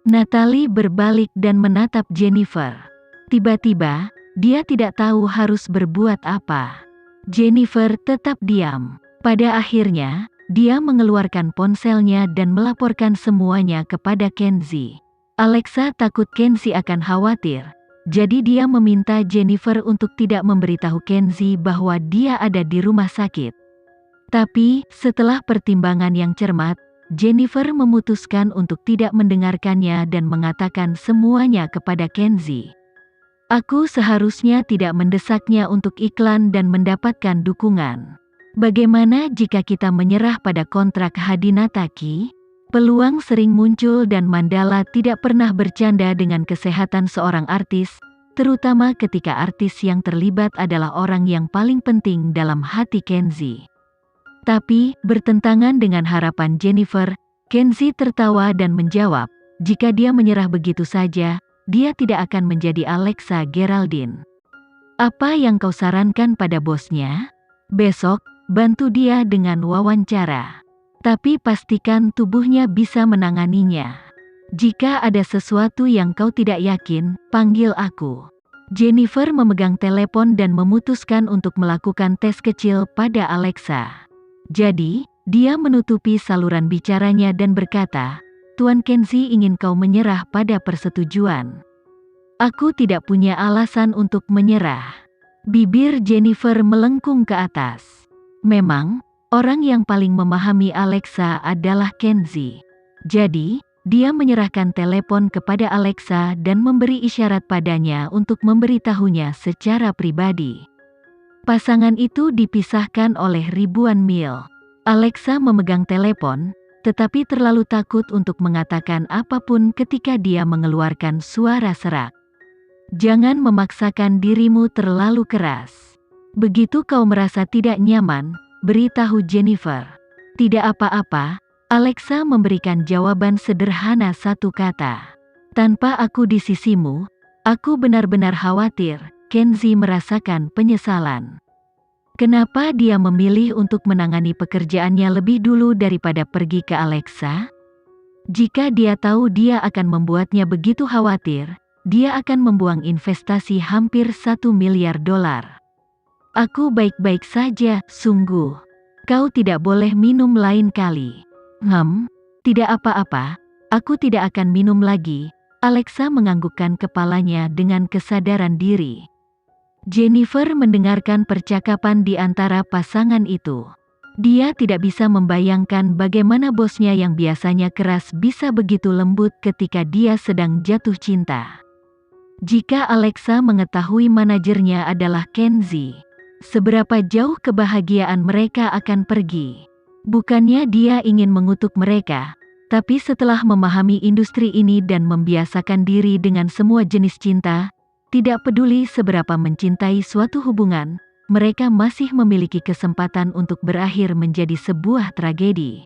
Natalie berbalik dan menatap Jennifer. Tiba-tiba, dia tidak tahu harus berbuat apa. Jennifer tetap diam. Pada akhirnya, dia mengeluarkan ponselnya dan melaporkan semuanya kepada Kenzie. Alexa takut Kenzie akan khawatir, jadi dia meminta Jennifer untuk tidak memberitahu Kenzie bahwa dia ada di rumah sakit. Tapi, setelah pertimbangan yang cermat, Jennifer memutuskan untuk tidak mendengarkannya dan mengatakan semuanya kepada Kenzie. Aku seharusnya tidak mendesaknya untuk iklan dan mendapatkan dukungan. Bagaimana jika kita menyerah pada kontrak Hadinataki? Peluang sering muncul dan Mandala tidak pernah bercanda dengan kesehatan seorang artis, terutama ketika artis yang terlibat adalah orang yang paling penting dalam hati Kenzie. Tapi, bertentangan dengan harapan Jennifer, Kenzie tertawa dan menjawab, jika dia menyerah begitu saja, dia tidak akan menjadi Alexa Geraldine. Apa yang kau sarankan pada bosnya? Besok, bantu dia dengan wawancara. Tapi pastikan tubuhnya bisa menanganinya. Jika ada sesuatu yang kau tidak yakin, panggil aku. Jennifer memegang telepon dan memutuskan untuk melakukan tes kecil pada Alexa. Jadi, dia menutupi saluran bicaranya dan berkata, Tuan Kenzie ingin kau menyerah pada persetujuan. Aku tidak punya alasan untuk menyerah. Bibir Jennifer melengkung ke atas. Memang, orang yang paling memahami Alexa adalah Kenzie. Jadi, dia menyerahkan telepon kepada Alexa dan memberi isyarat padanya untuk memberitahunya secara pribadi. Pasangan itu dipisahkan oleh ribuan mil. Alexa memegang telepon, tetapi terlalu takut untuk mengatakan apapun ketika dia mengeluarkan suara serak. Jangan memaksakan dirimu terlalu keras. Begitu kau merasa tidak nyaman, beritahu Jennifer. Tidak apa-apa, Alexa memberikan jawaban sederhana satu kata. Tanpa aku di sisimu, aku benar-benar khawatir. Kenzie merasakan penyesalan. Kenapa dia memilih untuk menangani pekerjaannya lebih dulu daripada pergi ke Alexa? Jika dia tahu dia akan membuatnya begitu khawatir, dia akan membuang investasi hampir $1 miliar. Aku baik-baik saja, sungguh. Kau tidak boleh minum lain kali. Tidak apa-apa, aku tidak akan minum lagi. Alexa menganggukkan kepalanya dengan kesadaran diri. Jennifer mendengarkan percakapan di antara pasangan itu. Dia tidak bisa membayangkan bagaimana bosnya yang biasanya keras bisa begitu lembut ketika dia sedang jatuh cinta. Jika Alexa mengetahui manajernya adalah Kenzie, seberapa jauh kebahagiaan mereka akan pergi. Bukannya dia ingin mengutuk mereka, tapi setelah memahami industri ini dan membiasakan diri dengan semua jenis cinta, tidak peduli seberapa mencintai suatu hubungan, mereka masih memiliki kesempatan untuk berakhir menjadi sebuah tragedi.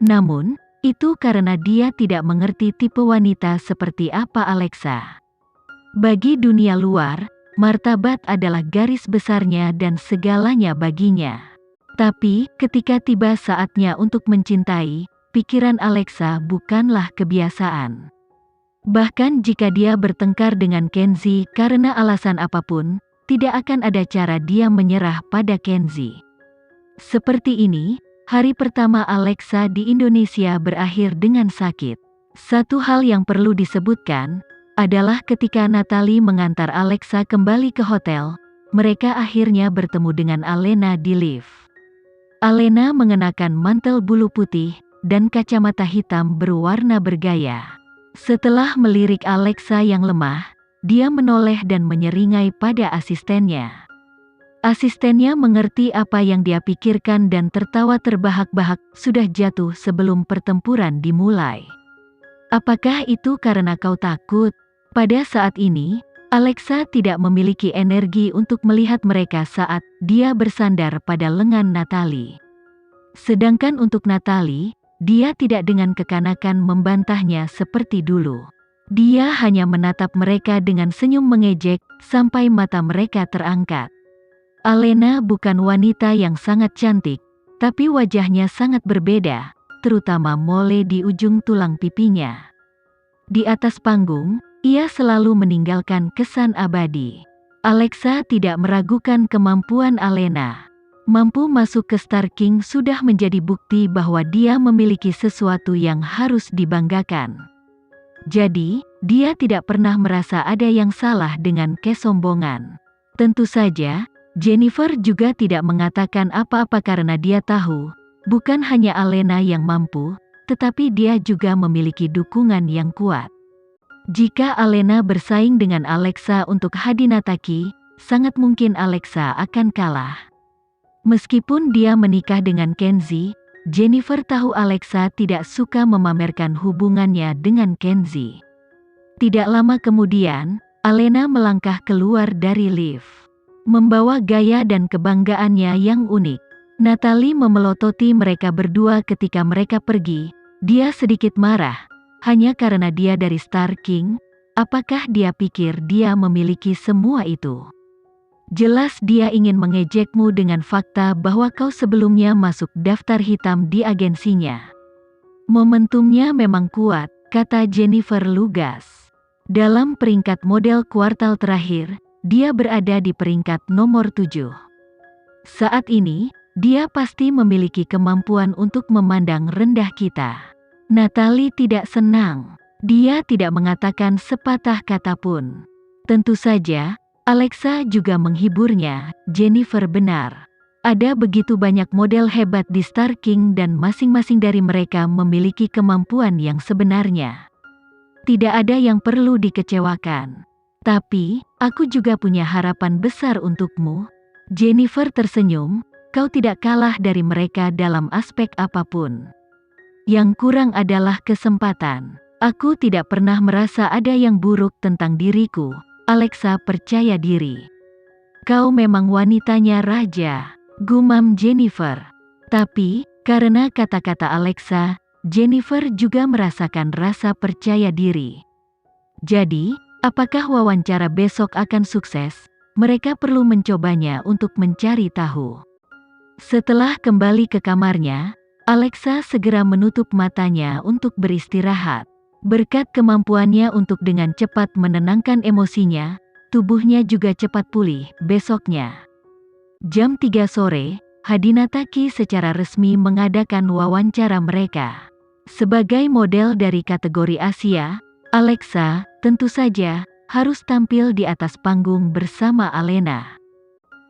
Namun, itu karena dia tidak mengerti tipe wanita seperti apa Alexa. Bagi dunia luar, martabat adalah garis besarnya dan segalanya baginya. Tapi, ketika tiba saatnya untuk mencintai, pikiran Alexa bukanlah kebiasaan. Bahkan jika dia bertengkar dengan Kenzie karena alasan apapun, tidak akan ada cara dia menyerah pada Kenzie. Seperti ini, hari pertama Alexa di Indonesia berakhir dengan sakit. Satu hal yang perlu disebutkan, adalah ketika Natalie mengantar Alexa kembali ke hotel, mereka akhirnya bertemu dengan Alena di lift. Alena mengenakan mantel bulu putih, dan kacamata hitam berwarna bergaya. Setelah melirik Alexa yang lemah, dia menoleh dan menyeringai pada asistennya. Asistennya mengerti apa yang dia pikirkan dan tertawa terbahak-bahak, sudah jatuh sebelum pertempuran dimulai. Apakah itu karena kau takut? Pada saat ini, Alexa tidak memiliki energi untuk melihat mereka saat dia bersandar pada lengan Natalie. Sedangkan untuk Natalie, dia tidak dengan kekanakan membantahnya seperti dulu. Dia hanya menatap mereka dengan senyum mengejek, sampai mata mereka terangkat. Alena bukan wanita yang sangat cantik, tapi wajahnya sangat berbeda, terutama mole di ujung tulang pipinya. Di atas panggung, ia selalu meninggalkan kesan abadi. Alexa tidak meragukan kemampuan Alena. Mampu masuk ke Star King sudah menjadi bukti bahwa dia memiliki sesuatu yang harus dibanggakan. Jadi, dia tidak pernah merasa ada yang salah dengan kesombongan. Tentu saja, Jennifer juga tidak mengatakan apa-apa karena dia tahu, bukan hanya Alena yang mampu, tetapi dia juga memiliki dukungan yang kuat. Jika Alena bersaing dengan Alexa untuk Hadinataki, sangat mungkin Alexa akan kalah. Meskipun dia menikah dengan Kenzie, Jennifer tahu Alexa tidak suka memamerkan hubungannya dengan Kenzie. Tidak lama kemudian, Alena melangkah keluar dari lift. Membawa gaya dan kebanggaannya yang unik. Natalie memelototi mereka berdua ketika mereka pergi. Dia sedikit marah, hanya karena dia dari Star King. Apakah dia pikir dia memiliki semua itu? Jelas dia ingin mengejekmu dengan fakta bahwa kau sebelumnya masuk daftar hitam di agensinya. Momentumnya memang kuat, kata Jennifer lugas. Dalam peringkat model kuartal terakhir, dia berada di peringkat nomor 7. Saat ini, dia pasti memiliki kemampuan untuk memandang rendah kita. Natalie tidak senang. Dia tidak mengatakan sepatah kata pun. Tentu saja, Alexa juga menghiburnya. Jennifer benar. Ada begitu banyak model hebat di Star King dan masing-masing dari mereka memiliki kemampuan yang sebenarnya. Tidak ada yang perlu dikecewakan. Tapi, aku juga punya harapan besar untukmu. Jennifer tersenyum, kau tidak kalah dari mereka dalam aspek apapun. Yang kurang adalah kesempatan. Aku tidak pernah merasa ada yang buruk tentang diriku. Alexa percaya diri. Kau memang wanitanya raja, gumam Jennifer. Tapi, karena kata-kata Alexa, Jennifer juga merasakan rasa percaya diri. Jadi, apakah wawancara besok akan sukses? Mereka perlu mencobanya untuk mencari tahu. Setelah kembali ke kamarnya, Alexa segera menutup matanya untuk beristirahat. Berkat kemampuannya untuk dengan cepat menenangkan emosinya, tubuhnya juga cepat pulih. Besoknya, jam 3 sore, Hadinataki secara resmi mengadakan wawancara mereka. Sebagai model dari kategori Asia, Alexa, tentu saja, harus tampil di atas panggung bersama Alena.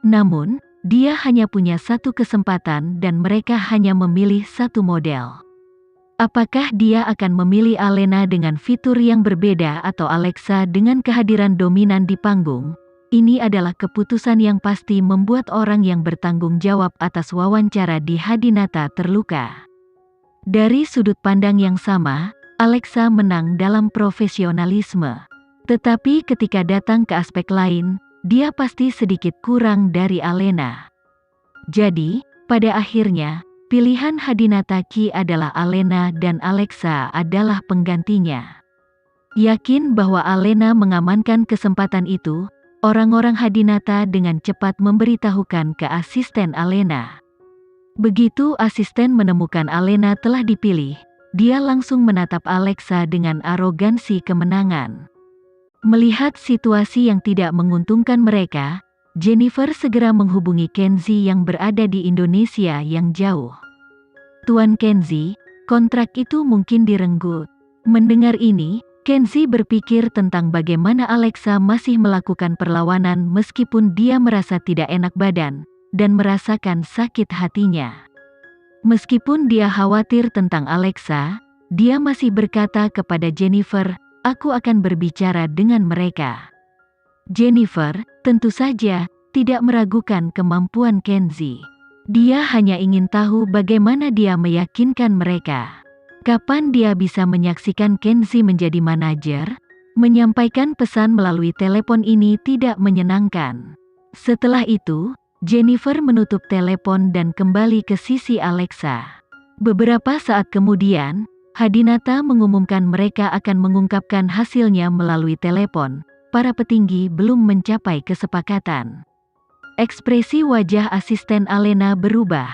Namun, dia hanya punya satu kesempatan dan mereka hanya memilih satu model. Apakah dia akan memilih Alena dengan fitur yang berbeda atau Alexa dengan kehadiran dominan di panggung? Ini adalah keputusan yang pasti membuat orang yang bertanggung jawab atas wawancara di Hadinata terluka. Dari sudut pandang yang sama, Alexa menang dalam profesionalisme. Tetapi ketika datang ke aspek lain, dia pasti sedikit kurang dari Alena. Jadi, pada akhirnya, pilihan Hadinataki adalah Alena dan Alexa adalah penggantinya. Yakin bahwa Alena mengamankan kesempatan itu, orang-orang Hadinata dengan cepat memberitahukan ke asisten Alena. Begitu asisten menemukan Alena telah dipilih, dia langsung menatap Alexa dengan arogansi kemenangan. Melihat situasi yang tidak menguntungkan mereka, Jennifer segera menghubungi Kenzie yang berada di Indonesia yang jauh. Tuan Kenzie, kontrak itu mungkin direnggut. Mendengar ini, Kenzie berpikir tentang bagaimana Alexa masih melakukan perlawanan meskipun dia merasa tidak enak badan, dan merasakan sakit hatinya. Meskipun dia khawatir tentang Alexa, dia masih berkata kepada Jennifer, aku akan berbicara dengan mereka. Jennifer, tentu saja, tidak meragukan kemampuan Kenzie. Dia hanya ingin tahu bagaimana dia meyakinkan mereka. Kapan dia bisa menyaksikan Kenzie menjadi manajer? Menyampaikan pesan melalui telepon ini tidak menyenangkan. Setelah itu, Jennifer menutup telepon dan kembali ke sisi Alexa. Beberapa saat kemudian, Hadinata mengumumkan mereka akan mengungkapkan hasilnya melalui telepon. Para petinggi belum mencapai kesepakatan. Ekspresi wajah asisten Alena berubah.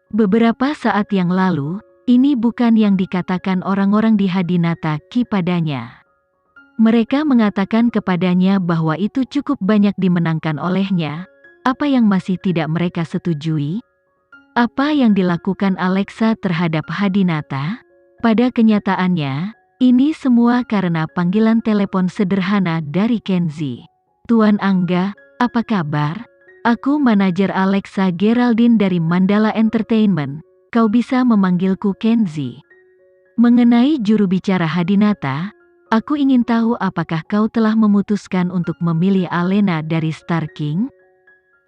Beberapa saat yang lalu, ini bukan yang dikatakan orang-orang di Hadinata padanya. Mereka mengatakan kepadanya bahwa itu cukup banyak dimenangkan olehnya. Apa yang masih tidak mereka setujui? Apa yang dilakukan Alexa terhadap Hadinata? Pada kenyataannya, ini semua karena panggilan telepon sederhana dari Kenzi. Tuan Angga, apa kabar? Aku manajer Alexa Geraldine dari Mandala Entertainment. Kau bisa memanggilku Kenzi. Mengenai juru bicara Hadinata, aku ingin tahu apakah kau telah memutuskan untuk memilih Alena dari Star King?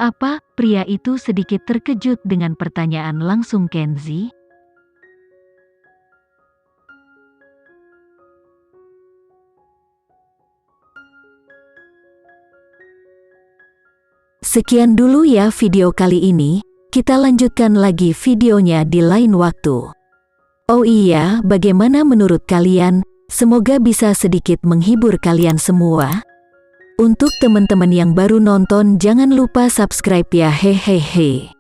Apa? Pria itu sedikit terkejut dengan pertanyaan langsung Kenzi. Sekian dulu ya video kali ini, kita lanjutkan lagi videonya di lain waktu. Oh iya, bagaimana menurut kalian? Semoga bisa sedikit menghibur kalian semua. Untuk teman-teman yang baru nonton, jangan lupa subscribe ya, hehehe.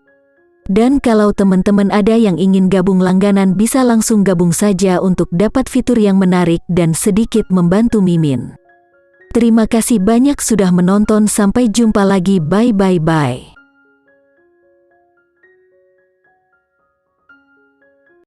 Dan kalau teman-teman ada yang ingin gabung langganan, bisa langsung gabung saja untuk dapat fitur yang menarik dan sedikit membantu Mimin. Terima kasih banyak sudah menonton, sampai jumpa lagi, bye bye bye.